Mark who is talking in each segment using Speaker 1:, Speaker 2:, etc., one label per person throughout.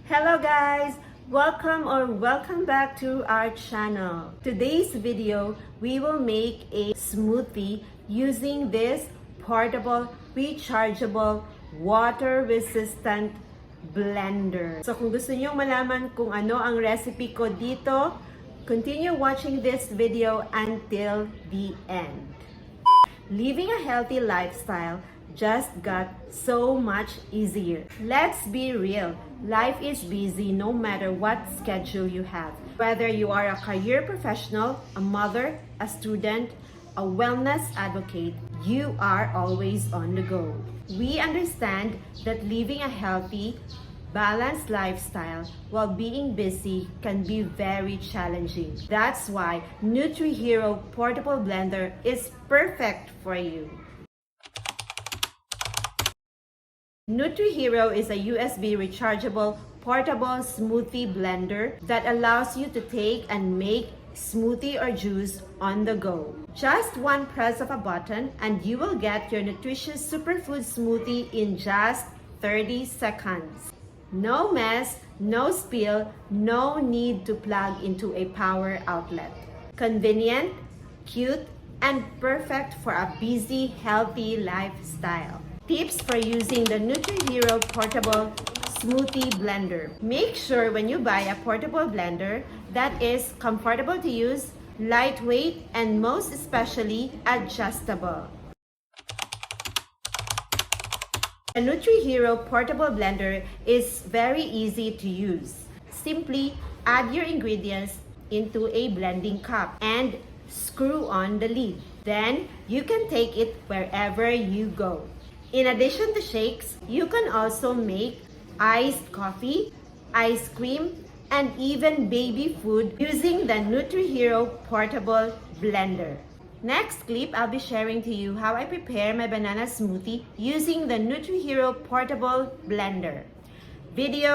Speaker 1: Hello guys! Welcome back to our channel. Today's video, we will make a smoothie using this portable, rechargeable, water-resistant blender. So kung gusto niyo malaman kung ano ang recipe ko dito, continue watching this video until the end. Living a healthy lifestyle just got so much easier. Let's be real. Life is busy no matter what schedule you have. Whether you are a career professional, a mother, a student, a wellness advocate, you are always on the go. We understand that living a healthy, balanced lifestyle while being busy can be very challenging. That's why Nutrihero Portable Blender is perfect for you. Nutrihero is a USB rechargeable portable smoothie blender that allows you to take and make smoothie or juice on the go. Just one press of a button and you will get your nutritious superfood smoothie in just 30 seconds. No mess, no spill, no need to plug into a power outlet. Convenient, cute, and perfect for a busy, healthy lifestyle. Tips for using the Nutrihero Portable Smoothie Blender. Make sure when you buy a portable blender that is comfortable to use, lightweight, and most especially adjustable. The Nutrihero Portable Blender is very easy to use. Simply add your ingredients into a blending cup and screw on the lid. Then you can take it wherever you go. In addition to shakes, you can also make iced coffee, ice cream, and even baby food using the Nutrihero Portable Blender. Next clip, I'll be sharing to you how I prepare my banana smoothie using the Nutrihero Portable Blender. Video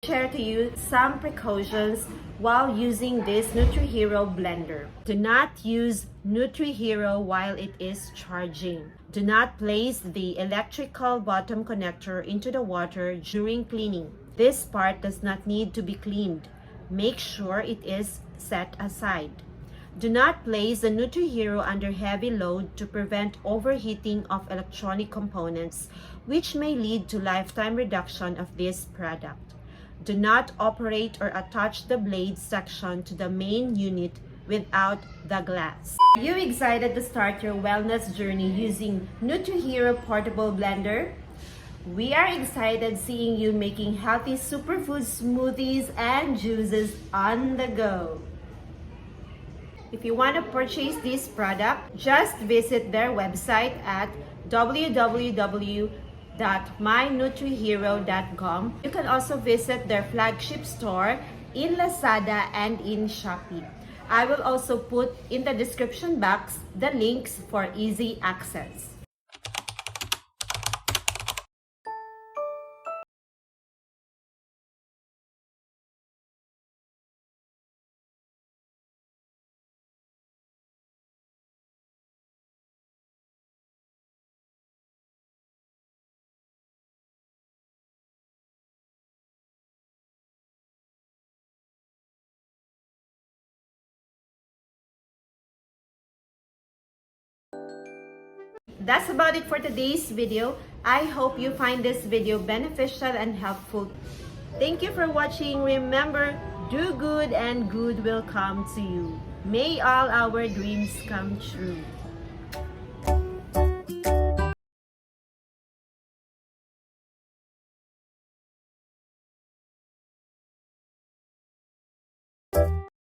Speaker 1: share to you some precautions while using this Nutrihero blender. Do not use Nutrihero while it is charging. Do not place the electrical bottom connector into the water during cleaning. This part does not need to be cleaned. Make sure it is set aside. Do not place the Nutrihero under heavy load to prevent overheating of electronic components, which may lead to lifetime reduction of this product. Do not operate or attach the blade section to the main unit without the glass. Are you excited to start your wellness journey using Nutrihero Portable Blender? We are excited seeing you making healthy superfood smoothies and juices on the go. If you want to purchase this product, just visit their website at www.mynutrihero.com. You can also visit their flagship store in Lazada and in Shopee. I will also put in the description box the links for easy access. That's about it for today's video. I hope you find this video beneficial and helpful. Thank you for watching. Remember, do good and good will come to you. May all our dreams come true.